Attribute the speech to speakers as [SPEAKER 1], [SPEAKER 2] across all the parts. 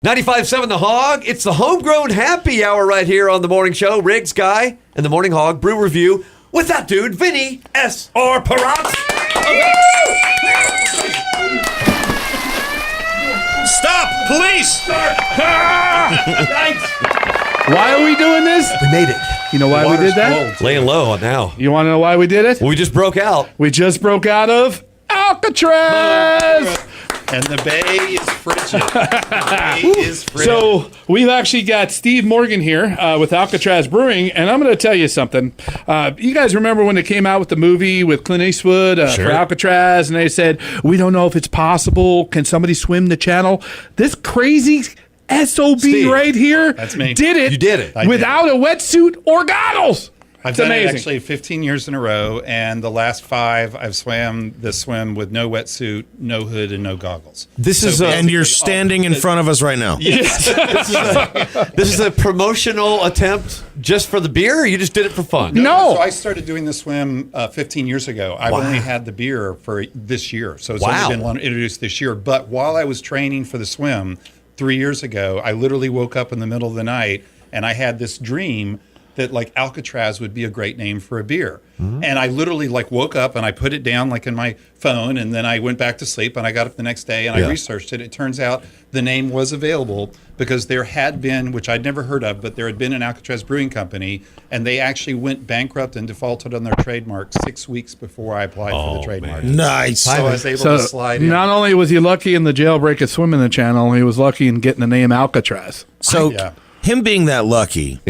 [SPEAKER 1] 95.7 The Hog. It's the Homegrown Happy Hour right here on the morning show. Riggs, Guy, and the Morning Hog Brew Review with that dude, Vinny S.R. Peralta.
[SPEAKER 2] Stop! Police!
[SPEAKER 3] Why are we doing this?
[SPEAKER 1] We made it.
[SPEAKER 3] You know why we did that?
[SPEAKER 1] Laying low now.
[SPEAKER 3] You want to know why we did it?
[SPEAKER 1] We just broke out.
[SPEAKER 3] We just broke out of Alcatraz.
[SPEAKER 2] And the bay is frigid. The bay is frigid.
[SPEAKER 3] So we've actually got Steve Morgan here with Alcatraz Brewing, and I'm going to tell you something. You guys remember when they came out with the movie with Clint Eastwood for Alcatraz, and they said, we don't know if it's possible. Can somebody swim the channel? This crazy SOB
[SPEAKER 1] Steve,
[SPEAKER 3] right here
[SPEAKER 2] that's me.
[SPEAKER 3] did it.
[SPEAKER 1] You did it.
[SPEAKER 3] Without a wetsuit or goggles.
[SPEAKER 2] I've
[SPEAKER 3] It's
[SPEAKER 2] done
[SPEAKER 3] amazing.
[SPEAKER 2] it actually 15 years in a row, and the last 5 I've swam this swim with no wetsuit, no hood, and no goggles.
[SPEAKER 1] This is
[SPEAKER 4] And you're standing in front of us right now.
[SPEAKER 1] this is a promotional attempt just for the beer, or you just did it for fun?
[SPEAKER 3] No.
[SPEAKER 2] So I started doing the swim 15 years ago. I've only had the beer for this year, so it's only been introduced this year. But while I was training for the swim 3 years ago, I literally woke up in the middle of the night, and I had this dream that like Alcatraz would be a great name for a beer. Mm-hmm. And I literally like woke up and I put it down like in my phone, and then I went back to sleep, and I got up the next day and I researched it. It turns out the name was available because there had been, which I'd never heard of, but there had been an Alcatraz Brewing Company, and they actually went bankrupt and defaulted on their trademark 6 weeks before I applied for the trademark.
[SPEAKER 4] Nice.
[SPEAKER 2] So I was able to slide in.
[SPEAKER 3] Not only was he lucky in the jailbreak at swimming the channel, he was lucky in getting the name Alcatraz.
[SPEAKER 4] So him being that lucky,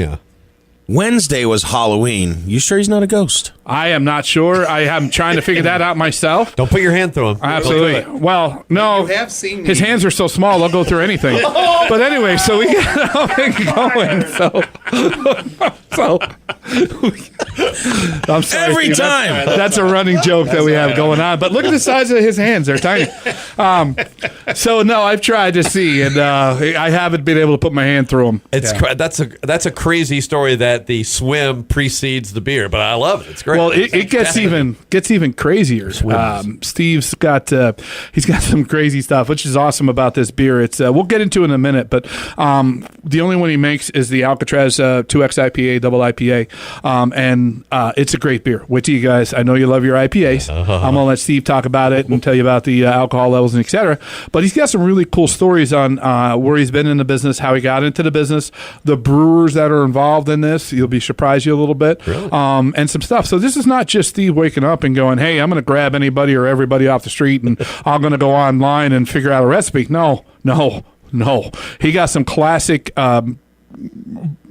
[SPEAKER 4] Wednesday was Halloween. You sure he's not a ghost?
[SPEAKER 3] I am not sure. I am trying to figure that out myself.
[SPEAKER 1] Don't put your hand through him.
[SPEAKER 3] Absolutely. Well, no.
[SPEAKER 2] You have seen
[SPEAKER 3] his hands are so small, they'll go through anything. But anyway, so we got everything going. So I'm sorry,
[SPEAKER 4] Every
[SPEAKER 3] Steve.
[SPEAKER 4] time.
[SPEAKER 3] That's a running joke that we have going on. But look at the size of his hands. They're tiny. So, no, I've tried to see, and I haven't been able to put my hand through them.
[SPEAKER 1] That's a crazy story that the swim precedes the beer, but I love it. It's great.
[SPEAKER 3] Well, it gets even crazier. Steve's got he's got some crazy stuff, which is awesome about this beer. It's we'll get into it in a minute, but the only one he makes is the Alcatraz 2X IPA, double IPA, and it's a great beer. Wait till you guys. I know you love your IPAs. I'm gonna let Steve talk about it and tell you about the alcohol levels and etc. But he's got some really cool stories on where he's been in the business, how he got into the business, the brewers that are involved in this. You'll be surprised a little bit,
[SPEAKER 1] really?
[SPEAKER 3] And some stuff. So this is not just Steve waking up and going, "Hey, I'm going to grab anybody or everybody off the street and I'm going to go online and figure out a recipe." No. He got some classic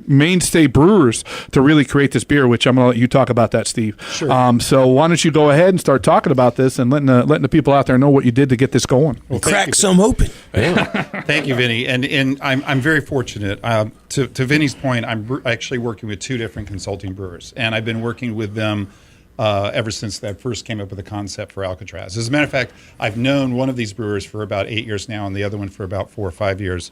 [SPEAKER 3] mainstay brewers to really create this beer, which I'm going to let you talk about that, Steve.
[SPEAKER 2] Sure.
[SPEAKER 3] So why don't you go ahead and start talking about this and letting the people out there know what you did to get this going.
[SPEAKER 2] Well,
[SPEAKER 4] Crack some open.
[SPEAKER 2] Thank you, Vinny. And I'm very fortunate. To Vinny's point, I'm actually working with 2 different consulting brewers, and I've been working with them ever since I first came up with the concept for Alcatraz. As a matter of fact, I've known one of these brewers for about 8 years now, and the other one for about 4 or 5 years.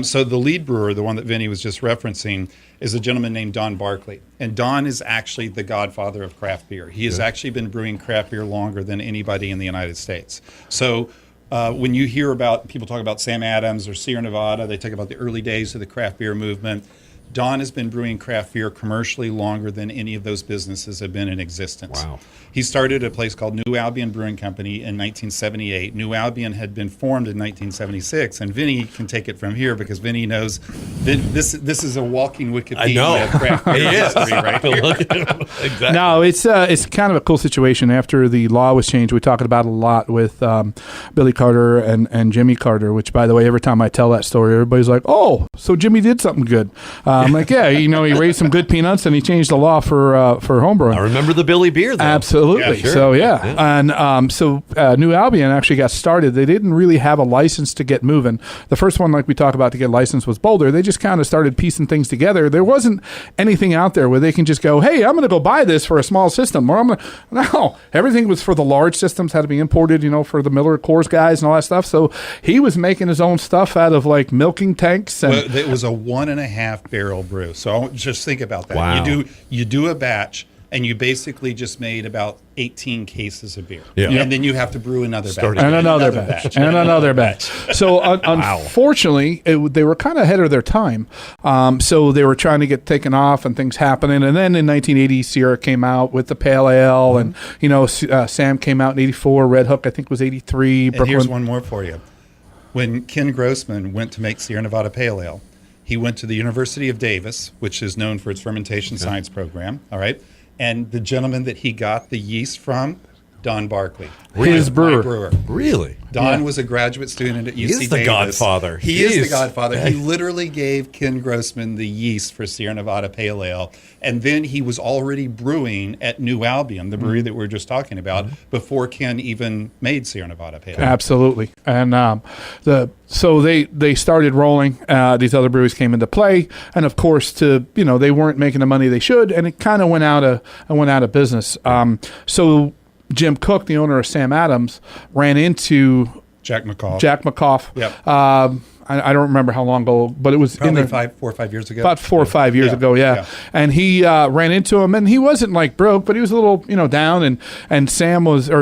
[SPEAKER 2] So the lead brewer, the one that Vinny was just referencing, is a gentleman named Don Barkley. And Don is actually the godfather of craft beer. He has actually been brewing craft beer longer than anybody in the United States. So when you hear about people talk about Sam Adams or Sierra Nevada, they talk about the early days of the craft beer movement. Don has been brewing craft beer commercially longer than any of those businesses have been in existence. Wow. He started a place called New Albion Brewing Company in 1978. New Albion had been formed in 1976, and Vinny can take it from here because Vinny knows this is a walking Wikipedia of craft beer history right here.
[SPEAKER 1] Exactly.
[SPEAKER 3] No, it's kind of a cool situation. After the law was changed, we talked about it a lot with Billy Carter and Jimmy Carter, which, by the way, every time I tell that story, everybody's like, "Oh, so Jimmy did something good." I'm like, yeah, he raised some good peanuts and he changed the law for homebrewing.
[SPEAKER 1] I remember the Billy beer, though.
[SPEAKER 3] Absolutely.
[SPEAKER 1] Yeah, sure.
[SPEAKER 3] So, and so New Albion actually got started. They didn't really have a license to get moving. The first one, like we talked about, to get licensed was Boulder. They just kind of started piecing things together. There wasn't anything out there where they can just go, "Hey, I'm going to go buy this for a small system," or no, everything was for the large systems, had to be imported, for the Miller Coors guys and all that stuff. So he was making his own stuff out of like milking tanks. And
[SPEAKER 2] it was a 1.5 barrel brew. So just think about that.
[SPEAKER 1] Wow.
[SPEAKER 2] You do a batch and you basically just made about 18 cases of beer.
[SPEAKER 1] Yeah.
[SPEAKER 2] And then you have to brew another batch.
[SPEAKER 3] And another batch. And another batch. So unfortunately, they were kind of ahead of their time. So they were trying to get taken off and things happening. And then in 1980, Sierra came out with the Pale Ale. And, Sam came out in 84. Red Hook, I think, was 83.
[SPEAKER 2] And here's one more for you. When Ken Grossman went to make Sierra Nevada Pale Ale, he went to the University of Davis, which is known for its fermentation science program. All right. And the gentleman that he got the yeast from, Don Barkley.
[SPEAKER 3] His brewer.
[SPEAKER 1] Really?
[SPEAKER 2] Don was a graduate student at UC Davis.
[SPEAKER 1] He is the godfather.
[SPEAKER 2] He is the godfather. He literally gave Ken Grossman the yeast for Sierra Nevada Pale Ale. And then he was already brewing at New Albion, the brewery that we were just talking about, before Ken even made Sierra Nevada Pale Ale.
[SPEAKER 3] Absolutely. And so they started rolling. These other breweries came into play. And, of course, they weren't making the money they should. And it kind of went out of business. So Jim Cook, the owner of Sam Adams, ran into
[SPEAKER 2] Jack McCall.
[SPEAKER 3] Yep. I don't remember how long ago, but it was
[SPEAKER 2] probably 4 or 5 years ago.
[SPEAKER 3] About 4 or 5 years ago, yeah. And he ran into him, and he wasn't like broke, but he was a little, down. And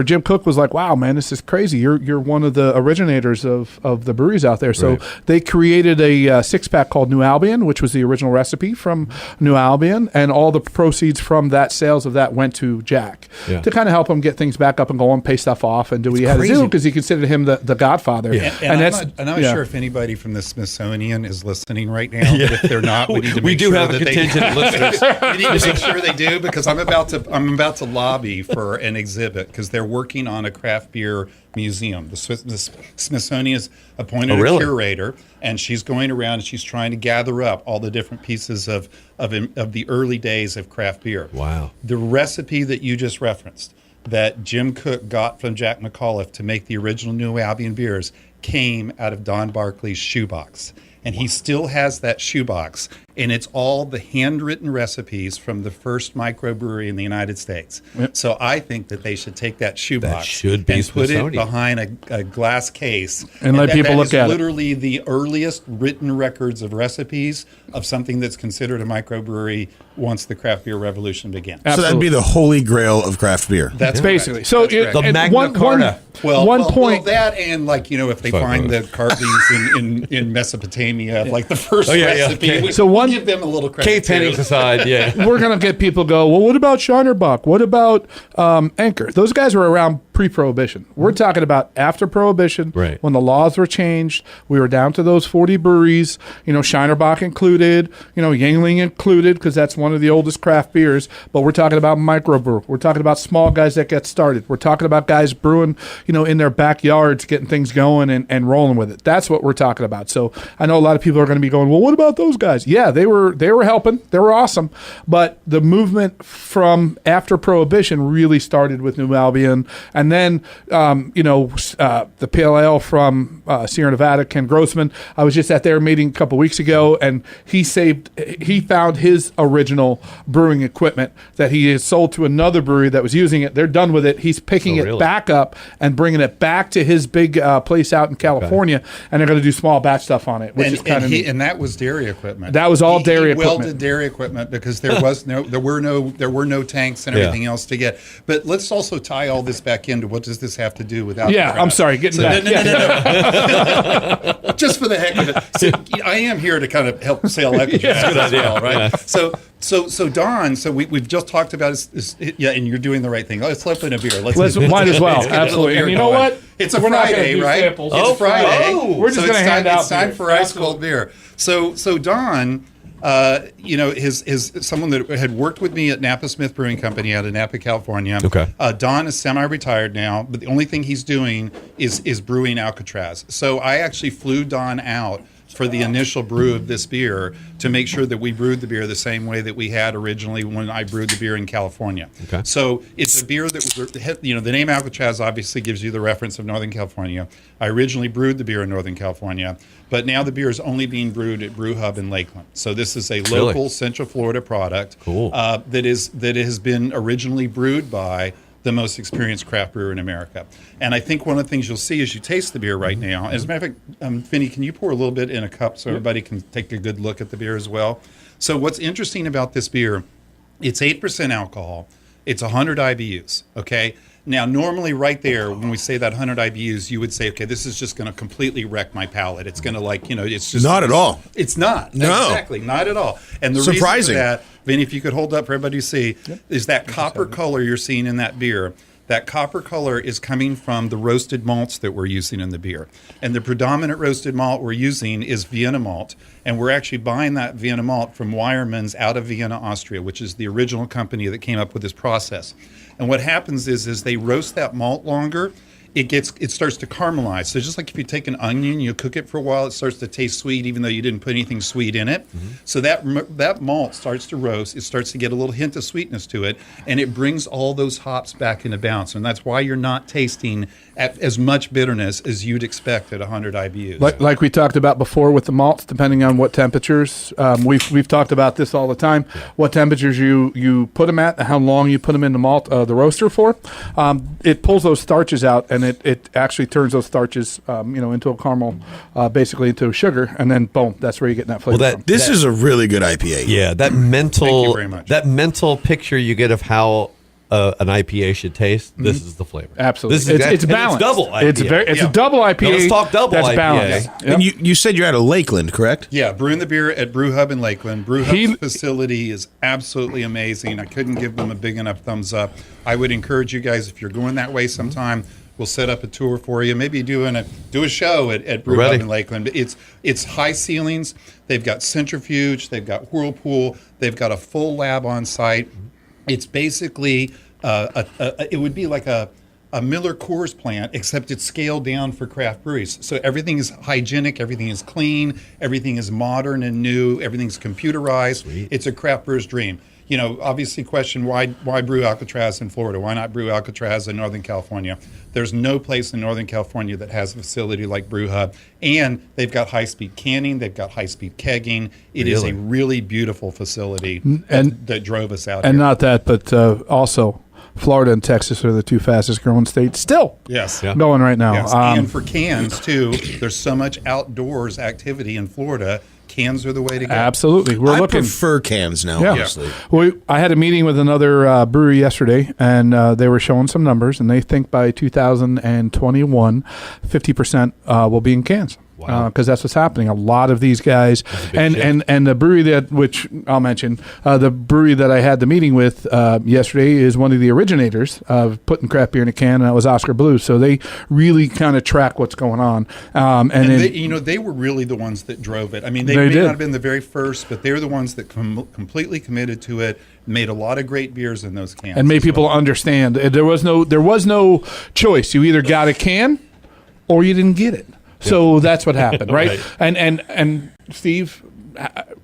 [SPEAKER 3] Jim Cook was like, "Wow, man, this is crazy. You're one of the originators of the breweries out there." So they created a 6-pack called New Albion, which was the original recipe from New Albion, and all the proceeds from that sales of that went to Jack to kind of help him get things back up and go and pay stuff off and do what he had to do because he considered him the godfather.
[SPEAKER 2] Yeah. And I'm not sure if anybody from the Smithsonian is listening right now. But if they're not, we need to make sure
[SPEAKER 1] have a contingent of listeners.
[SPEAKER 2] We need to make sure they do because I'm about to lobby for an exhibit because they're working on a craft beer museum. The Smithsonian has appointed a curator, and she's going around and she's trying to gather up all the different pieces of the early days of craft beer.
[SPEAKER 1] Wow.
[SPEAKER 2] The recipe that you just referenced that Jim Cook got from Jack McAuliffe to make the original New Albion beers came out of Don Barkley's shoebox. And he still has that shoebox, and it's all the handwritten recipes from the first microbrewery in the United States. Yep. So I think that they should take that shoebox and put it behind a glass case.
[SPEAKER 3] And let people look at it.
[SPEAKER 2] That is literally the earliest written records of recipes of something that's considered a microbrewery once the craft beer revolution began.
[SPEAKER 4] Absolutely. So that'd be the holy grail of craft beer.
[SPEAKER 2] That's
[SPEAKER 3] basically.
[SPEAKER 2] Correct.
[SPEAKER 3] So
[SPEAKER 1] the Magna Carta.
[SPEAKER 2] Well, that and if they find the carvings in Mesopotamia, like the first recipe, we'll give them a little credit.
[SPEAKER 1] Cave paintings aside,
[SPEAKER 3] we're gonna get people go. Well, what about Shinerbach? What about Anchor? Those guys were around pre-Prohibition. We're talking about after Prohibition, when the laws were changed. We were down to those 40 breweries. Shinerbach included. Yuengling included because that's one of the oldest craft beers. But we're talking about microbrew. We're talking about small guys that get started. We're talking about guys brewing, in their backyards, getting things going and rolling with it. That's what we're talking about. So I know a lot of people are going to be going, well, what about those guys? Yeah, they were helping. They were awesome. But the movement from after Prohibition really started with New Albion. And then, the Pale Ale from Sierra Nevada, Ken Grossman. I was just at their meeting a couple weeks ago, and he found his original brewing equipment that he has sold to another brewery that was using it. They're done with it. He's picking it back up and bringing it back to his big place out in California, and they're going to do small batch stuff on it, which is kind of neat.
[SPEAKER 2] And that was dairy equipment.
[SPEAKER 3] That was all dairy equipment.
[SPEAKER 2] Welded dairy equipment because there were no tanks and everything else to get. But let's also tie all this back into what does this have to do with Alcatraz?
[SPEAKER 3] Yeah, I'm sorry, getting back.
[SPEAKER 2] No. Just for the heck of it. See, I am here to kind of help sell Alcatraz as well, right? So Don, we've just talked about and you're doing the right thing. Let's open a beer.
[SPEAKER 3] Might as well. Absolutely. And you know what?
[SPEAKER 2] It's a Friday, right?
[SPEAKER 3] Samples.
[SPEAKER 2] It's Friday.
[SPEAKER 3] We're just going to hand out.
[SPEAKER 2] It's time for ice cold beer. So Don, is someone that had worked with me at Napa Smith Brewing Company out of Napa, California.
[SPEAKER 1] Okay.
[SPEAKER 2] Don is semi-retired now, but the only thing he's doing is brewing Alcatraz. So I actually flew Don out for the initial brew of this beer to make sure that we brewed the beer the same way that we had originally when I brewed the beer in California. Okay. So it's a beer that was, the name Alcatraz obviously gives you the reference of Northern California. I originally brewed the beer in Northern California, but now the beer is only being brewed at Brew Hub in Lakeland. So this is a local Central Florida product that has been originally brewed by the most experienced craft brewer in America. And I think one of the things you'll see as you taste the beer right now, as a matter of fact, Vinny, can you pour a little bit in a cup so everybody can take a good look at the beer as well? So what's interesting about this beer, it's 8% alcohol, It's 100 IBUs, okay? Now, normally right there, when we say that 100 IBUs, you would say, okay, this is just going to completely wreck my palate. It's going to it's just...
[SPEAKER 4] Not at all.
[SPEAKER 2] It's not.
[SPEAKER 4] No.
[SPEAKER 2] Exactly, not at all. And the
[SPEAKER 4] Surprising.
[SPEAKER 2] reason for that, Vinny, if you could hold up for everybody to see, is that copper color you're seeing in that beer. That copper color is coming from the roasted malts that we're using in the beer. And the predominant roasted malt we're using is Vienna malt. And we're actually buying that Vienna malt from Weyermann's out of Vienna, Austria, which is the original company that came up with this process. And what happens is they roast that malt longer. It starts to caramelize. So just like if you take an onion, you cook it for a while, it starts to taste sweet, even though you didn't put anything sweet in it. Mm-hmm. So that malt starts to roast. It starts to get a little hint of sweetness to it, and it brings all those hops back into balance. And that's why you're not tasting as much bitterness as you'd expect at 100 IBUs.
[SPEAKER 3] Like we talked about before with the malts, depending on what temperatures. We've talked about this all the time. Yeah. What temperatures you put them at, and how long you put them in the roaster for. It pulls those starches out, and it actually turns those starches, into a caramel, basically into sugar, and then boom, that's where you're getting that flavor from.
[SPEAKER 4] This is a really good IPA.
[SPEAKER 1] Yeah, that mental picture you get of how an IPA should taste. This is the flavor.
[SPEAKER 3] Absolutely, it's balanced.
[SPEAKER 1] It's double IPA.
[SPEAKER 3] It's a double IPA.
[SPEAKER 1] Now let's talk double
[SPEAKER 3] that's
[SPEAKER 1] IPA.
[SPEAKER 3] Balanced. Yep.
[SPEAKER 4] And you said you're out of Lakeland, correct?
[SPEAKER 2] Yeah, brewing the beer at Brew Hub in Lakeland. Brew Hub's facility is absolutely amazing. I couldn't give them a big enough thumbs up. I would encourage you guys, if you're going that way sometime, we'll set up a tour for you. Maybe do a show at Brew Hub in Lakeland. It's high ceilings. They've got centrifuge. They've got whirlpool. They've got a full lab on site. It's basically it would be like a Miller Coors plant, except it's scaled down for craft breweries. So everything is hygienic, everything is clean, everything is modern and new, everything's computerized. Sweet. It's a craft brewer's dream. Obviously question, why brew Alcatraz in Florida? Why not brew Alcatraz in Northern California? There's no place in Northern California that has a facility like Brew Hub. And they've got high-speed canning. They've got high-speed kegging. It is a really beautiful facility that drove us out here.
[SPEAKER 3] And not that, but also Florida and Texas are the two fastest growing states still.
[SPEAKER 2] Yes.
[SPEAKER 3] Yeah. Going right now.
[SPEAKER 2] Yes. And for cans, too, there's so much outdoors activity in Florida. Cans are the way to go.
[SPEAKER 3] Absolutely.
[SPEAKER 4] I prefer cans now, honestly.
[SPEAKER 3] I had a meeting with another brewery yesterday, and they were showing some numbers, and they think by 2021, 50% will be in cans. Wow. Because that's what's happening. A lot of these guys, and the brewery which I'll mention, the brewery that I had the meeting with yesterday is one of the originators of putting craft beer in a can, and that was Oscar Blue. So they really kind of track what's going on.
[SPEAKER 2] They were really the ones that drove it. I mean, they may not have been the very first, but they're the ones that completely committed to it. Made a lot of great beers in those cans,
[SPEAKER 3] and made people understand there was no choice. You either got a can or you didn't get it. So that's what happened, right? And Steve,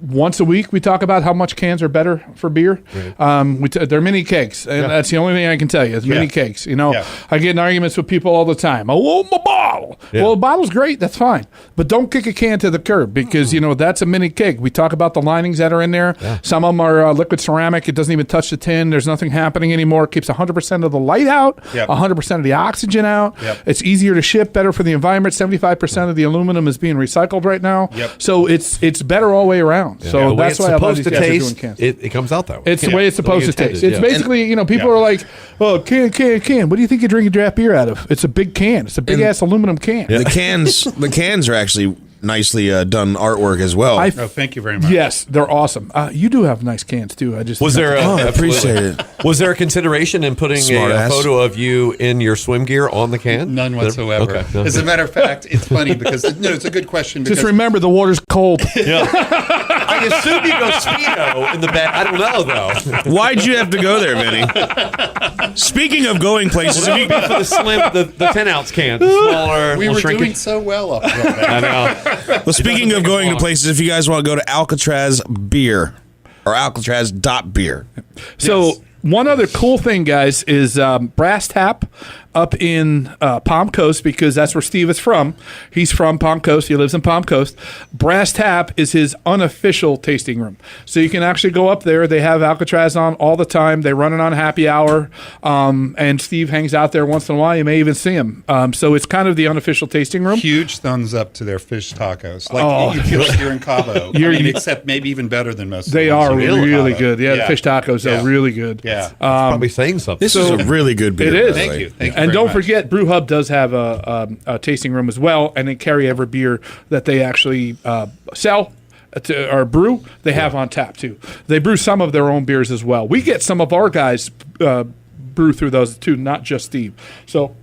[SPEAKER 3] once a week we talk about how much cans are better for beer. Right. They're mini kegs, and that's the only thing I can tell you. It's mini kegs. I get in arguments with people all the time. Oh, my bottle. Yeah. Well, a bottle's great. That's fine, but don't kick a can to the curb because that's a mini keg. We talk about the linings that are in there. Yeah. Some of them are liquid ceramic. It doesn't even touch the tin. There's nothing happening anymore. It keeps 100% of the light out, 100% of the oxygen out. Yep. It's easier to ship, better for the environment. 75% of the aluminum is being recycled right now. Yep. So it's better all the way around. Yeah. So that's why a lot of these guys are doing cans.
[SPEAKER 1] It comes out that way.
[SPEAKER 3] It's the way it's supposed to taste. It's basically, people are like, oh, can. What do you think you're drinking draft beer out of? It's a big can. It's a big ass aluminum can.
[SPEAKER 4] Yeah. The cans are actually nicely done artwork as well.
[SPEAKER 2] Thank you very much.
[SPEAKER 3] Yes, they're awesome. You do have nice cans too. I
[SPEAKER 4] appreciate it.
[SPEAKER 1] Was there a consideration in putting a photo of you in your swim gear on the can?
[SPEAKER 2] None whatsoever. Okay. As a matter of fact, it's funny because it's a good question.
[SPEAKER 3] Just remember the water's cold.
[SPEAKER 1] Yeah. I assume you go Speedo in the back. I don't know though.
[SPEAKER 4] Why'd you have to go there, Vinny? Speaking of going places,
[SPEAKER 1] for the slim, the 10-ounce can, smaller.
[SPEAKER 2] We were doing so well up there.
[SPEAKER 1] I know.
[SPEAKER 4] Well, speaking of going to places, if you guys want to go to Alcatraz Beer or Alcatraz.beer.
[SPEAKER 3] So one other cool thing, guys, is Brass Tap up in Palm Coast, because that's where Steve is from. He's from Palm Coast. He lives in Palm Coast. Brass Tap is his unofficial tasting room. So you can actually go up there. They have Alcatraz on all the time. They run it on happy hour. And Steve hangs out there once in a while. You may even see him. So it's kind of the unofficial tasting room.
[SPEAKER 2] Huge thumbs up to their fish tacos. Like you feel like you're in Cabo. Except maybe even better than most.
[SPEAKER 3] They
[SPEAKER 2] of
[SPEAKER 3] are really
[SPEAKER 2] Cabo.
[SPEAKER 3] good. Yeah, the fish tacos are really good.
[SPEAKER 2] Yeah.
[SPEAKER 1] Probably saying something.
[SPEAKER 4] This is a really good beer.
[SPEAKER 3] It is.
[SPEAKER 2] Thank you. Thank you
[SPEAKER 3] And
[SPEAKER 2] very
[SPEAKER 3] don't
[SPEAKER 2] much.
[SPEAKER 3] forget, Brew Hub does have a tasting room as well, and they carry every beer that they actually sell or brew. They have on tap too. They brew some of their own beers as well. We get some of our guys brew through those too, not just Steve. So,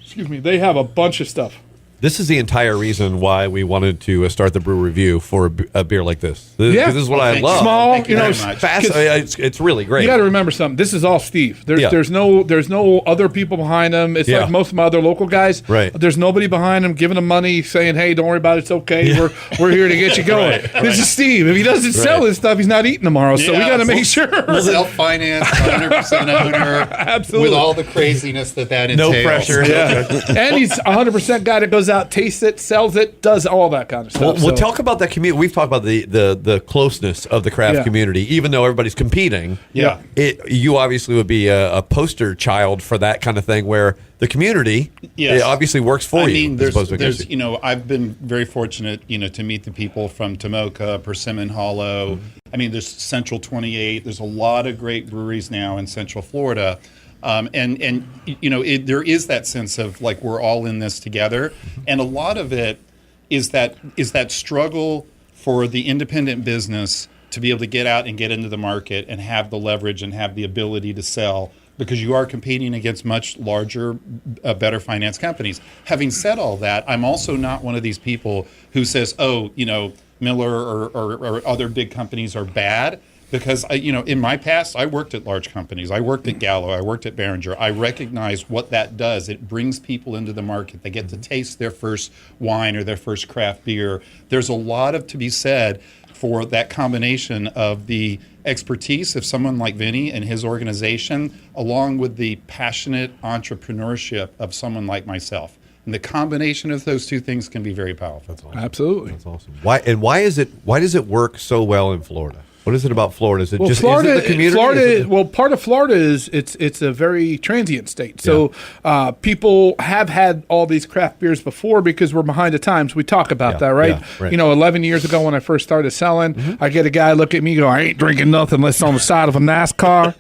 [SPEAKER 3] excuse me, they have a bunch of stuff.
[SPEAKER 1] This is the entire reason why we wanted to start the Brew Review for a beer like this. This is what I love.
[SPEAKER 3] Small,
[SPEAKER 2] Thank you very much.
[SPEAKER 1] Fast. It's really great.
[SPEAKER 3] You got to remember something. This is all Steve. There's no other people behind him. It's like most of my other local guys.
[SPEAKER 1] Right.
[SPEAKER 3] There's nobody behind him giving him money, saying, "Hey, don't worry about it. It's okay. We're here to get you going." This is Steve. If he doesn't sell his stuff, he's not eating tomorrow. So we got to make sure.
[SPEAKER 2] Self-financed, 100% owner.
[SPEAKER 3] Absolutely.
[SPEAKER 2] With all the craziness that entails.
[SPEAKER 1] No pressure.
[SPEAKER 3] And he's 100% guy that goes out, tastes it, sells it, does all that kind of stuff.
[SPEAKER 1] We'll talk about that community. We've talked about the closeness of the craft community, even though everybody's competing.
[SPEAKER 3] Yeah.
[SPEAKER 1] You obviously would be a poster child for that kind of thing, where the community it obviously works for you.
[SPEAKER 2] I mean,
[SPEAKER 1] as opposed to
[SPEAKER 2] there's
[SPEAKER 1] against you.
[SPEAKER 2] I've been very fortunate, to meet the people from Tomoka, Persimmon Hollow. I mean, there's Central 28. There's a lot of great breweries now in Central Florida. There is that sense of like we're all in this together, and a lot of it is that struggle for the independent business to be able to get out and get into the market and have the leverage and have the ability to sell, because you are competing against much larger, better financed companies. Having said all that, I'm also not one of these people who says, Miller or other big companies are bad. Because, in my past, I worked at large companies. I worked at Gallo. I worked at Behringer. I recognize what that does. It brings people into the market. They get to taste their first wine or their first craft beer. There's a lot to be said for that combination of the expertise of someone like Vinny and his organization, along with the passionate entrepreneurship of someone like myself. And the combination of those two things can be very powerful.
[SPEAKER 1] That's awesome.
[SPEAKER 3] Absolutely.
[SPEAKER 1] That's awesome. Why does it work so well in Florida? What is it about Florida? Is it
[SPEAKER 3] Well,
[SPEAKER 1] just
[SPEAKER 3] Florida,
[SPEAKER 1] is it the community?
[SPEAKER 3] Part of Florida is it's a very transient state. So people have had all these craft beers before because we're behind the times. We talk about that, right?
[SPEAKER 1] Yeah, right.
[SPEAKER 3] 11 years ago when I first started selling, I get a guy look at me go, "I ain't drinking nothing unless it's on the side of a NASCAR."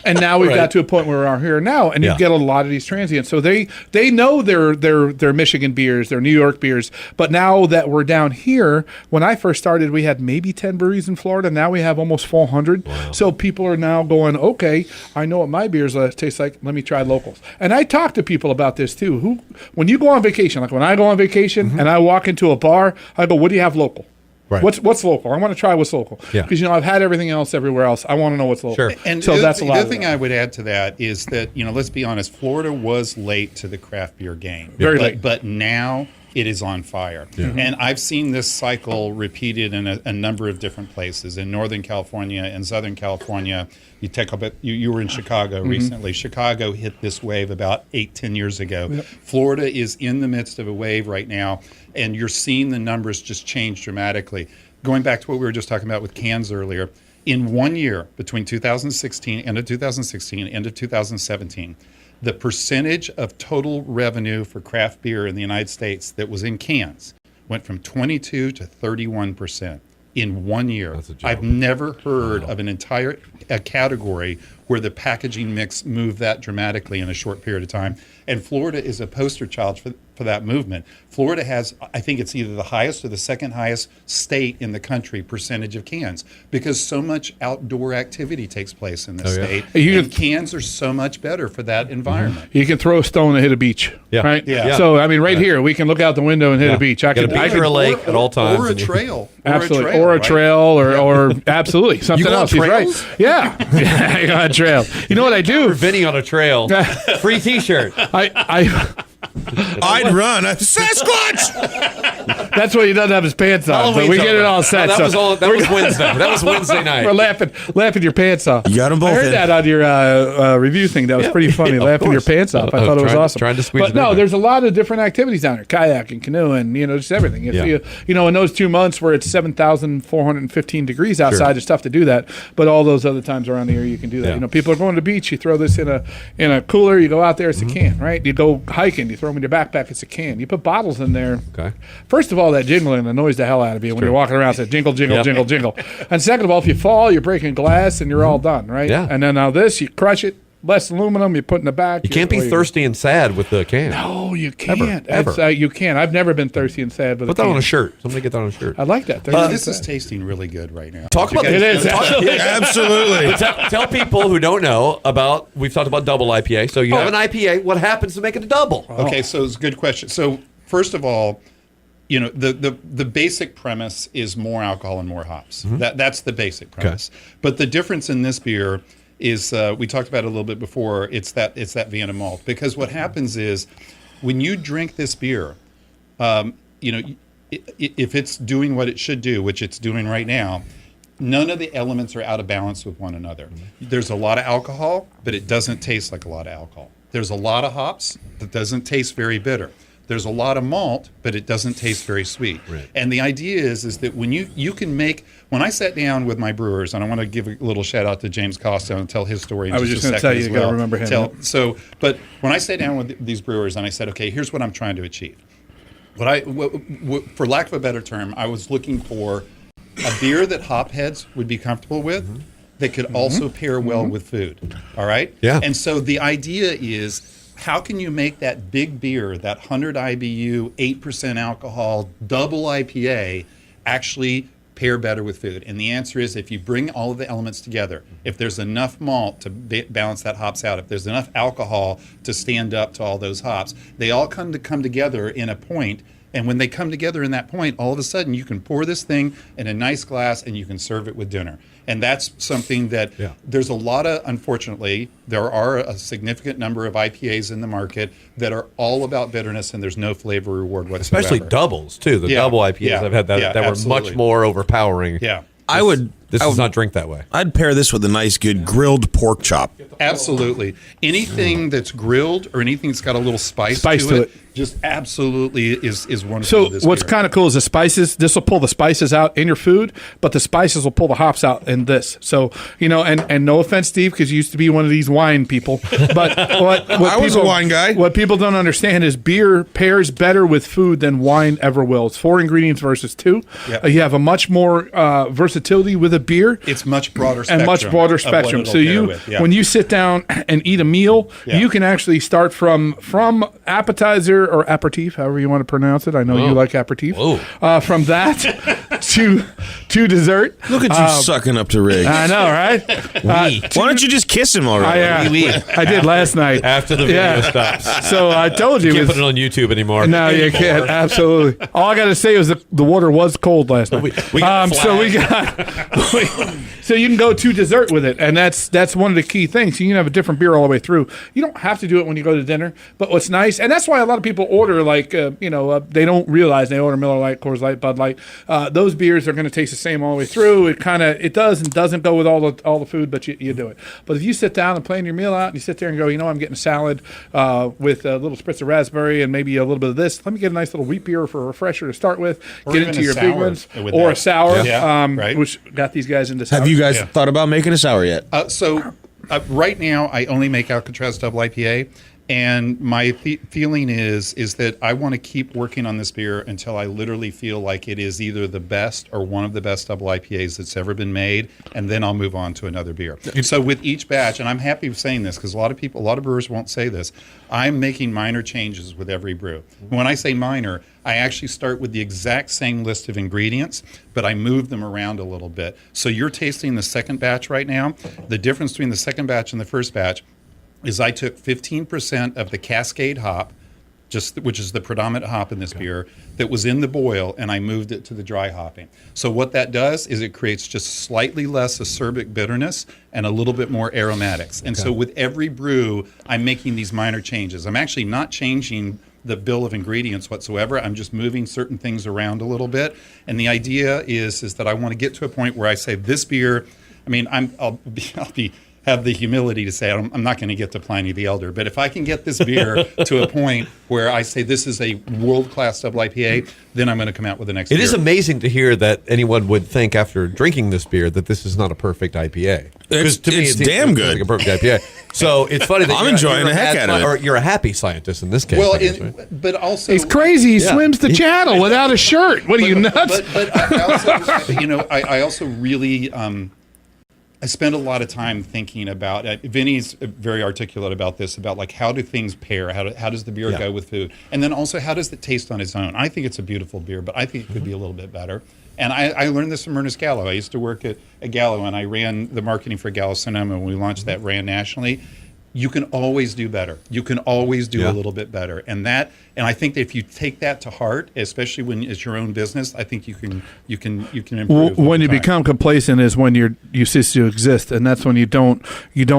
[SPEAKER 3] And now we've got to a point where we're here now, and you get a lot of these transients. So they know their Michigan beers, their New York beers. But now that we're down here, when I first started, we had maybe 10 breweries in Florida. Now we have almost 400. Wow. So people are now going, okay, I know what my beers taste like. Let me try locals. And I talk to people about this too. When you go on vacation, like when I go on vacation and I walk into a bar, I go, "What do you have local?"
[SPEAKER 1] Right.
[SPEAKER 3] What's local? I want to try what's local.
[SPEAKER 1] Yeah.
[SPEAKER 3] Because I've had everything else everywhere else. I want to know what's local.
[SPEAKER 1] Sure.
[SPEAKER 2] And
[SPEAKER 3] so that's a lot.
[SPEAKER 2] The other thing I would add to that is that, let's be honest, Florida was late to the craft beer game.
[SPEAKER 3] Very late.
[SPEAKER 2] But now it is on fire. Yeah. And I've seen this cycle repeated in a number of different places. In Northern California and Southern California, you were in Chicago recently. Chicago hit this wave about 8-10 years ago. Yep. Florida is in the midst of a wave right now, and you're seeing the numbers just change dramatically. Going back to what we were just talking about with cans earlier, in 1 year, between 2016, end of 2016, end of 2017, the percentage of total revenue for craft beer in the United States that was in cans went from 22 to 31% in 1 year. I've never heard of an entire category where the packaging mix moved that dramatically in a short period of time. And Florida is a poster child for that movement. Florida has, I think it's either the highest or the second highest state in the country percentage of cans, because so much outdoor activity takes place in this state. And cans are so much better for that environment.
[SPEAKER 3] You can throw a stone and hit a beach, right?
[SPEAKER 2] Yeah.
[SPEAKER 3] So, I mean, here, we can look out the window and hit a beach. I can
[SPEAKER 1] a lake at all times.
[SPEAKER 2] Or a trail.
[SPEAKER 3] Absolutely. Or a trail, or absolutely. Something else. He's right. Yeah. Yeah, on a trail. You know what I do?
[SPEAKER 1] Vinny on a trail. Free T-shirt.
[SPEAKER 4] I'd run. Sasquatch!
[SPEAKER 3] That's why he doesn't have his pants on. So we get it all set.
[SPEAKER 1] That was Wednesday. That was Wednesday night.
[SPEAKER 3] We're laughing your pants off.
[SPEAKER 4] You got them both
[SPEAKER 3] I heard
[SPEAKER 4] in.
[SPEAKER 3] that on your review thing. That was pretty funny.
[SPEAKER 1] Of
[SPEAKER 3] Laughing your
[SPEAKER 1] course.
[SPEAKER 3] pants off. I thought it was awesome.
[SPEAKER 1] Trying to squeeze
[SPEAKER 3] but
[SPEAKER 1] it
[SPEAKER 3] no,
[SPEAKER 1] in.
[SPEAKER 3] there's a lot of different activities down there: kayaking, canoeing, just everything. If in those 2 months where it's 7,415 degrees outside, it's tough to do that. But all those other times around the year, you can do that.
[SPEAKER 1] Yeah.
[SPEAKER 3] People are going to the beach. You throw this in a cooler. You go out there. It's a can, right? You go hiking. You throw them in your backpack. It's a can. You put bottles in there.
[SPEAKER 1] Okay.
[SPEAKER 3] First of all, that jingling annoys the hell out of you when you're walking around. It says jingle, jingle,
[SPEAKER 1] Yep.
[SPEAKER 3] jingle, jingle. And second of all, if you fall, you're breaking glass and you're all done, right?
[SPEAKER 1] Yeah.
[SPEAKER 3] And then now this, you crush it, less aluminum, you put in the back.
[SPEAKER 1] You can't be thirsty and sad with the can.
[SPEAKER 3] No, you can't.
[SPEAKER 1] Ever.
[SPEAKER 3] You can't. I've never been thirsty and sad with
[SPEAKER 1] Put
[SPEAKER 3] a
[SPEAKER 1] that
[SPEAKER 3] can.
[SPEAKER 1] on a shirt. Somebody get that on a shirt.
[SPEAKER 3] I like that.
[SPEAKER 2] This is tasting really good right now.
[SPEAKER 1] Talk about
[SPEAKER 3] It is.
[SPEAKER 4] Absolutely.
[SPEAKER 1] Tell people who don't know about. We've talked about double IPA. So you have an IPA. What happens to make it a double?
[SPEAKER 2] Okay, so it's a good question. So first of all, the basic premise is more alcohol and more hops. That's the basic premise. But the difference in this beer is we talked about it a little bit before. It's that Vienna malt, because what happens is when you drink this beer, if it's doing what it should do, which it's doing right now, none of the elements are out of balance with one another. There's a lot of alcohol, but it doesn't taste like a lot of alcohol. There's a lot of hops that doesn't taste very bitter. There's a lot of malt, but it doesn't taste very sweet.
[SPEAKER 1] Right.
[SPEAKER 2] And the idea is that when you can make, when I sat down with my brewers, and I want to give a little shout out to James Costa and tell his story in
[SPEAKER 3] I was
[SPEAKER 2] just
[SPEAKER 3] just
[SPEAKER 2] a
[SPEAKER 3] going to
[SPEAKER 2] second
[SPEAKER 3] tell you,
[SPEAKER 2] as
[SPEAKER 3] you
[SPEAKER 2] well.
[SPEAKER 3] got to remember him.
[SPEAKER 2] But when I sat down with these brewers and I said, okay, here's what I'm trying to achieve. For lack of a better term, I was looking for a beer that hopheads would be comfortable with, that could also pair well with food. All right?
[SPEAKER 1] Yeah.
[SPEAKER 2] And so the idea is, how can you make that big beer, that 100 IBU, 8% alcohol, double IPA, actually pair better with food? And the answer is, if you bring all of the elements together, if there's enough malt to balance that hops out, if there's enough alcohol to stand up to all those hops, they all come together in a point. And when they come together in that point, all of a sudden you can pour this thing in a nice glass and you can serve it with dinner. And that's something that there's a lot of, unfortunately, there are a significant number of IPAs in the market that are all about bitterness and there's no flavor reward whatsoever.
[SPEAKER 1] Especially doubles too. The double IPAs I've had that were
[SPEAKER 2] absolutely.
[SPEAKER 1] much more overpowering.
[SPEAKER 2] Yeah.
[SPEAKER 1] This does not drink that way.
[SPEAKER 4] I'd pair this with a nice, good grilled pork chop.
[SPEAKER 2] Absolutely. Anything that's grilled or anything that's got a little spice to it just absolutely is wonderful.
[SPEAKER 3] So
[SPEAKER 2] with this
[SPEAKER 3] what's
[SPEAKER 2] beer.
[SPEAKER 3] kind of cool is the spices. This will pull the spices out in your food, but the spices will pull the hops out in this. So and no offense, Steve, because you used to be one of these wine people. But what
[SPEAKER 4] I was a wine guy.
[SPEAKER 3] What people don't understand is beer pairs better with food than wine ever will. It's 4 ingredients versus 2.
[SPEAKER 2] Yep.
[SPEAKER 3] You have a much more versatility with a beer.
[SPEAKER 2] It's much broader spectrum.
[SPEAKER 3] And much broader
[SPEAKER 2] of what
[SPEAKER 3] spectrum.
[SPEAKER 2] it'll
[SPEAKER 3] So
[SPEAKER 2] pair with.
[SPEAKER 3] when you sit down and eat a meal, you can actually start from appetizer or aperitif, however you want to pronounce it. I know you like aperitif. From that to dessert.
[SPEAKER 4] Look at you sucking up to Riggs.
[SPEAKER 3] I know, right?
[SPEAKER 4] Why don't you just kiss him already?
[SPEAKER 3] I did last night.
[SPEAKER 1] After the video stops.
[SPEAKER 3] So I told you.
[SPEAKER 1] You can't put it on YouTube anymore.
[SPEAKER 3] No, you can't. Absolutely. All I got to say is the water was cold last night. So you can go to dessert with it, and that's one of the key things. You can have a different beer all the way through. You don't have to do it when you go to dinner, but what's nice, and that's why a lot of people order they don't realize they order Miller Lite, Coors Light, Bud Light. Those beers are going to taste the same all the way through. It does and doesn't go with all the food, but you do it. But if you sit down and plan your meal out, and you sit there and go, I'm getting a salad with a little spritz of raspberry and maybe a little bit of this. Let me get a nice little wheat beer for a refresher to start with.
[SPEAKER 2] Or
[SPEAKER 3] get
[SPEAKER 2] even
[SPEAKER 3] into
[SPEAKER 2] a
[SPEAKER 3] your
[SPEAKER 2] sour
[SPEAKER 3] big ones,
[SPEAKER 2] with
[SPEAKER 3] or
[SPEAKER 2] that.
[SPEAKER 3] a sour,
[SPEAKER 2] Right.
[SPEAKER 3] which got these guys into sour.
[SPEAKER 4] Have you guys thought about making a sour yet?
[SPEAKER 2] Right now, I only make Alcatraz Double IPA, and my feeling is that I want to keep working on this beer until I literally feel like it is either the best or one of the best double IPAs that's ever been made, and then I'll move on to another beer. So with each batch, and I'm happy with saying this because a lot of brewers won't say this, I'm making minor changes with every brew. When I say minor, I actually start with the exact same list of ingredients, but I move them around a little bit. So you're tasting the second batch right now. The difference between the second batch and the first batch is I took 15% of the Cascade hop, which is the predominant hop in this beer, that was in the boil, and I moved it to the dry hopping. So what that does is it creates just slightly less acerbic bitterness and a little bit more aromatics. And so with every brew, I'm making these minor changes. I'm actually not changing the bill of ingredients whatsoever. I'm just moving certain things around a little bit. And the idea is that I want to get to a point where I say this beer, I mean, I'll have the humility to say I'm not going to get to Pliny the Elder, but if I can get this beer to a point where I say this is a world-class double IPA, then I'm going to come out with the next beer.
[SPEAKER 1] It is amazing to hear that anyone would think after drinking this beer that this is not a perfect IPA.
[SPEAKER 4] It's
[SPEAKER 1] it
[SPEAKER 4] damn good.
[SPEAKER 1] like a perfect IPA. So it's funny that
[SPEAKER 4] I'm enjoying the heck out of it.
[SPEAKER 1] Or you're a happy scientist in this case.
[SPEAKER 2] Well,
[SPEAKER 1] I guess, right?
[SPEAKER 2] but also
[SPEAKER 3] He's crazy. He swims the channel without a shirt. What are you nuts?
[SPEAKER 2] But I also, I also really. I spend a lot of time thinking about. Vinny's very articulate about this, about like how do things pair? How does the beer go with food? And then also how does it taste on its own? I think it's a beautiful beer, but I think it could be a little bit better. And I learned this from Ernest Gallo. I used to work at Gallo, and I ran the marketing for Gallo Sonoma when we launched that brand nationally. You can always do better. You can always do a little bit better, and I think that if you take that to heart, especially when it's your own business, I think you can improve.
[SPEAKER 3] When you become complacent is when you cease to exist, and that's when you don't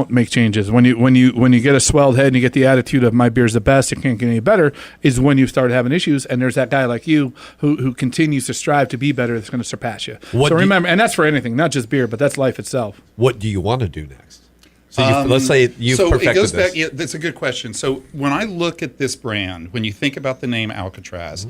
[SPEAKER 3] make changes. When you get a swelled head and you get the attitude of my beer's the best, it can't get any better, is when you start having issues. And there's that guy like you who continues to strive to be better that's going to surpass you. So remember, and that's for anything, not just beer, but that's life itself.
[SPEAKER 1] What do you want to do next? So let's say you've perfected
[SPEAKER 2] it goes
[SPEAKER 1] this.
[SPEAKER 2] back. Yeah, that's a good question. So when I look at this brand, when you think about the name Alcatraz,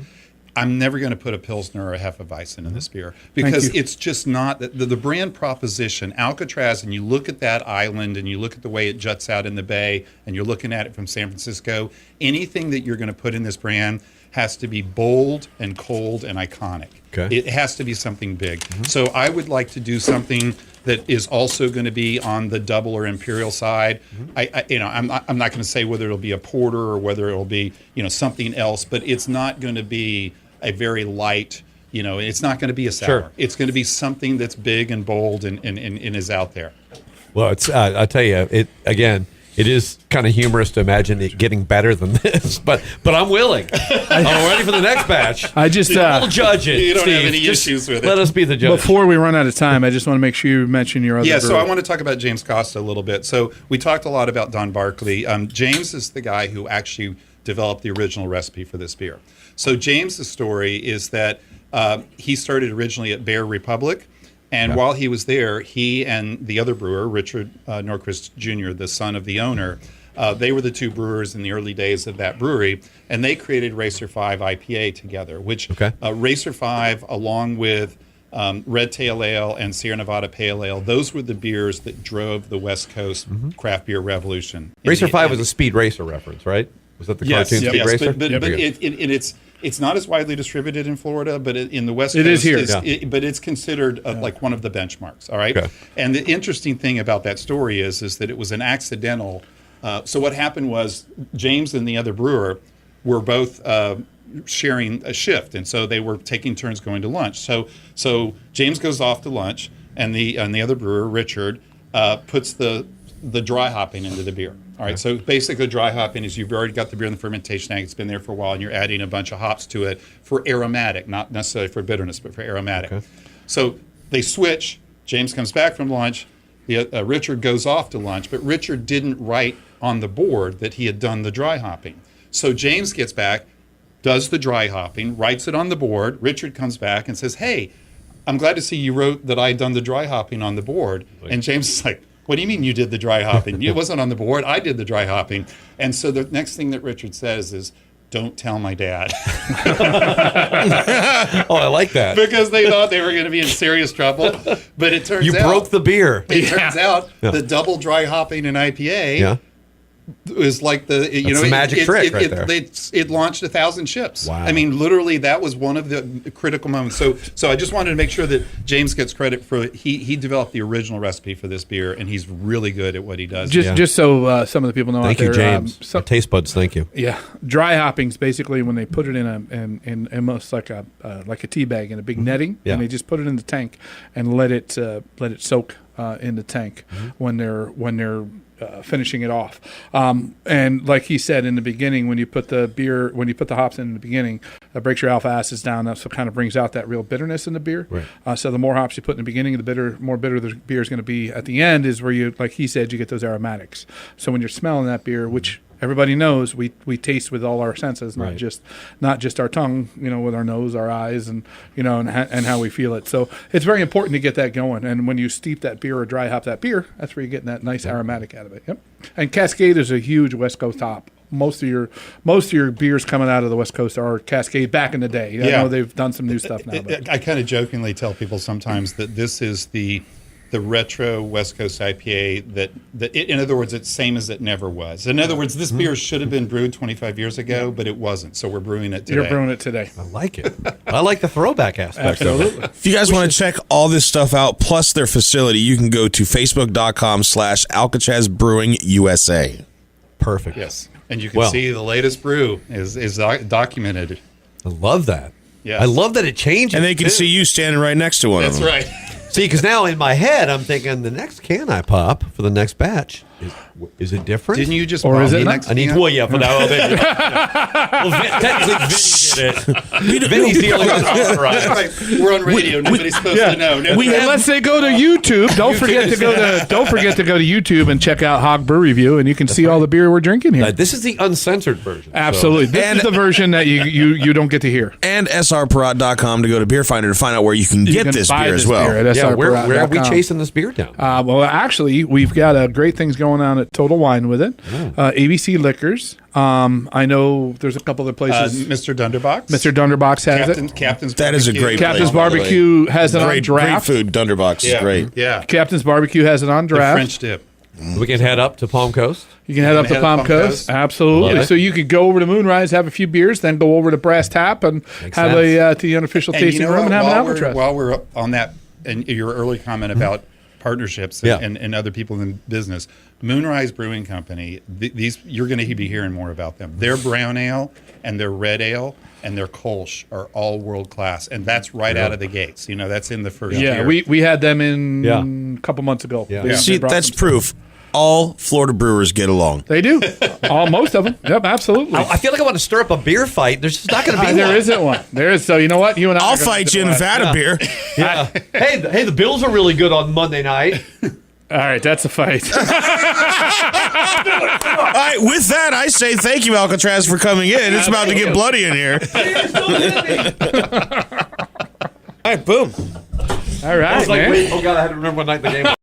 [SPEAKER 2] I'm never going to put a Pilsner or a Hefeweizen in this beer because it's just not the brand proposition. Alcatraz, and you look at that island and you look at the way it juts out in the bay, and you're looking at it from San Francisco. Anything that you're going to put in this brand has to be bold and cold and iconic.
[SPEAKER 1] Okay.
[SPEAKER 2] It has to be something big. So I would like to do something that is also going to be on the double or imperial side. I'm not going to say whether it'll be a porter or whether it'll be something else, but it's not going to be a very light. It's not going to be a sour.
[SPEAKER 1] Sure.
[SPEAKER 2] It's going to be something that's big and bold and is out there.
[SPEAKER 1] Well, it's I tell you, it is kind of humorous to imagine it getting better than this, but I'm willing. I'm ready for the next batch. We'll judge it.
[SPEAKER 2] You don't
[SPEAKER 1] Steve.
[SPEAKER 2] have any
[SPEAKER 1] Just
[SPEAKER 2] issues with it.
[SPEAKER 1] Let us be the judge.
[SPEAKER 3] Before we run out of time, I just want to make sure you mention your other brewer.
[SPEAKER 2] So I want to talk about James Costa a little bit. So we talked a lot about Don Barkley. James is the guy who actually developed the original recipe for this beer. So James's story is that he started originally at Bear Republic. And while he was there, he and the other brewer, Richard Norquist Jr., the son of the owner, they were the two brewers in the early days of that brewery, and they created Racer 5 IPA together, which Racer 5, along with Red Tail Ale and Sierra Nevada Pale Ale, those were the beers that drove the West Coast craft beer revolution.
[SPEAKER 1] Racer 5 was a Speed Racer reference, right? Was that the cartoon Speed Racer?
[SPEAKER 2] But it's not as widely distributed in Florida, but in the West Coast,
[SPEAKER 3] it is here.
[SPEAKER 2] But it's considered like one of the benchmarks. All right. Okay. And the interesting thing about that story is that it was an accidental. So what happened was James and the other brewer were both sharing a shift, and so they were taking turns going to lunch. So James goes off to lunch, and the other brewer, Richard, puts the dry hopping into the beer. All right, so basically dry hopping is you've already got the beer in the fermentation tank, it's been there for a while, and you're adding a bunch of hops to it for aromatic, not necessarily for bitterness, but for aromatic. Okay. So they switch, James comes back from lunch, Richard goes off to lunch, but Richard didn't write on the board that he had done the dry hopping. So James gets back, does the dry hopping, writes it on the board, Richard comes back and says, hey, I'm glad to see you wrote that I'd done the dry hopping on the board. And James is like, what do you mean you did the dry hopping? It wasn't on the board. I did the dry hopping. And so the next thing that Richard says is, don't tell my dad.
[SPEAKER 1] Oh, I like that.
[SPEAKER 2] Because they thought they were going to be in serious trouble. But it turns out...
[SPEAKER 1] You broke the beer.
[SPEAKER 2] It turns out the double dry hopping in IPA is like the...
[SPEAKER 1] That's a magic trick right there.
[SPEAKER 2] It launched 1,000 ships.
[SPEAKER 1] Wow.
[SPEAKER 2] I mean, literally, that was one of the critical moments. So I just wanted to make sure that James gets credit for... He developed the original recipe for this beer, and he's really good at what he does.
[SPEAKER 3] Just so some of the people know
[SPEAKER 1] thank
[SPEAKER 3] out
[SPEAKER 1] you,
[SPEAKER 3] there...
[SPEAKER 1] James. Taste buds, thank you.
[SPEAKER 3] Yeah. Dry hopping's basically when they put it in almost like a tea bag in a big netting, and they just put it in the tank and let it soak in the tank when they're finishing it off. And like he said in the beginning, when you put the hops in the beginning, that breaks your alpha acids down. That's what kind of brings out that real bitterness in the beer.
[SPEAKER 1] Right.
[SPEAKER 3] So the more hops you put in the beginning, the more bitter the beer is going to be at the end. Is where you, like he said, you get those aromatics. So when you're smelling that beer, which everybody knows, we taste with all our senses, not just our tongue, with our nose, our eyes, and and how we feel it. So it's very important to get that going. And when you steep that beer or dry hop that beer, that's where you're getting that nice aromatic out of it. Yep. And Cascade is a huge West Coast hop. Most of your beers coming out of the West Coast are Cascade back in the day. I know they've done some new stuff now.
[SPEAKER 2] I kind of jokingly tell people sometimes that this is the retro West Coast IPA that in other words, it's same as it never was. In other words, this beer should have been brewed 25 years ago, but it wasn't. So we're brewing it today.
[SPEAKER 3] You're brewing it today.
[SPEAKER 1] I like it. I like the throwback aspect of it.
[SPEAKER 4] If you guys want to check all this stuff out, plus their facility, you can go to facebook.com/Alcatraz Brewing USA.
[SPEAKER 1] Perfect.
[SPEAKER 2] Yes. And you can see the latest brew is documented.
[SPEAKER 1] I love that.
[SPEAKER 2] Yes.
[SPEAKER 1] I love that it changes.
[SPEAKER 4] And they can see you standing right next to one of them.
[SPEAKER 2] That's right.
[SPEAKER 1] See, because now in my head, I'm thinking the next can I pop for the next batch is it different?
[SPEAKER 2] Didn't you just?
[SPEAKER 3] Or is it
[SPEAKER 2] next?
[SPEAKER 1] I need. Well, yeah, for now. Technically, Vinny did it. Vinny's the only one authorized.
[SPEAKER 2] Right. We're on radio. Nobody's supposed to know.
[SPEAKER 3] Unless they go to YouTube, don't forget to go to YouTube and check out Hog Brew Review, and you can see all the beer we're drinking here.
[SPEAKER 1] This is the uncensored version.
[SPEAKER 3] Absolutely, this is the version that you don't get to hear.
[SPEAKER 4] And srparat.com to go to Beer Finder to find out where you can get this beer as well.
[SPEAKER 1] Where are we chasing this beer down?
[SPEAKER 3] Well, actually, we've got great things going on at Total Wine with it. ABC Liquors. I know there's a couple other places.
[SPEAKER 2] Mr. Dunderbox.
[SPEAKER 3] Mr. Dunderbox has it.
[SPEAKER 2] Captain's
[SPEAKER 4] that is a great
[SPEAKER 3] Captain's
[SPEAKER 4] place,
[SPEAKER 3] Barbecue has it on draft.
[SPEAKER 4] Great food. Dunderbox is great.
[SPEAKER 2] Yeah.
[SPEAKER 3] Captain's Barbecue has it on draft.
[SPEAKER 2] French dip.
[SPEAKER 1] We can head up to Palm Coast.
[SPEAKER 3] You can head up to Palm Coast. Absolutely. So you could go over to Moonrise, have a few beers, then go over to Brass Tap and have to the unofficial tasting room and have an Alcatraz.
[SPEAKER 2] While we're on that, and your early comment about partnerships and other people in business, Moonrise Brewing Company, these you're going to be hearing more about them. Their brown ale and their red ale and their Kolsch are all world class, and that's right out of the gates. That's in the first year.
[SPEAKER 3] Yeah, we had them in a couple months ago.
[SPEAKER 1] Yeah.
[SPEAKER 4] See, that's proof. All Florida brewers get along.
[SPEAKER 3] They do. Most of them. Yep, absolutely.
[SPEAKER 1] I feel like I want to stir up a beer fight. There's just not going to be
[SPEAKER 3] There
[SPEAKER 1] one.
[SPEAKER 3] isn't one. There is. So you know what? You and
[SPEAKER 4] I'll fight you in a vat of beer.
[SPEAKER 1] Yeah. Hey, the Bills are really good on Monday night.
[SPEAKER 3] All right, that's a fight.
[SPEAKER 4] All right, with that, I say thank you, Alcatraz, for coming in. It's about to get bloody in here. All right, boom.
[SPEAKER 3] All right,
[SPEAKER 1] I was like,
[SPEAKER 3] man.
[SPEAKER 1] wait, oh God, I had to remember what night the game was.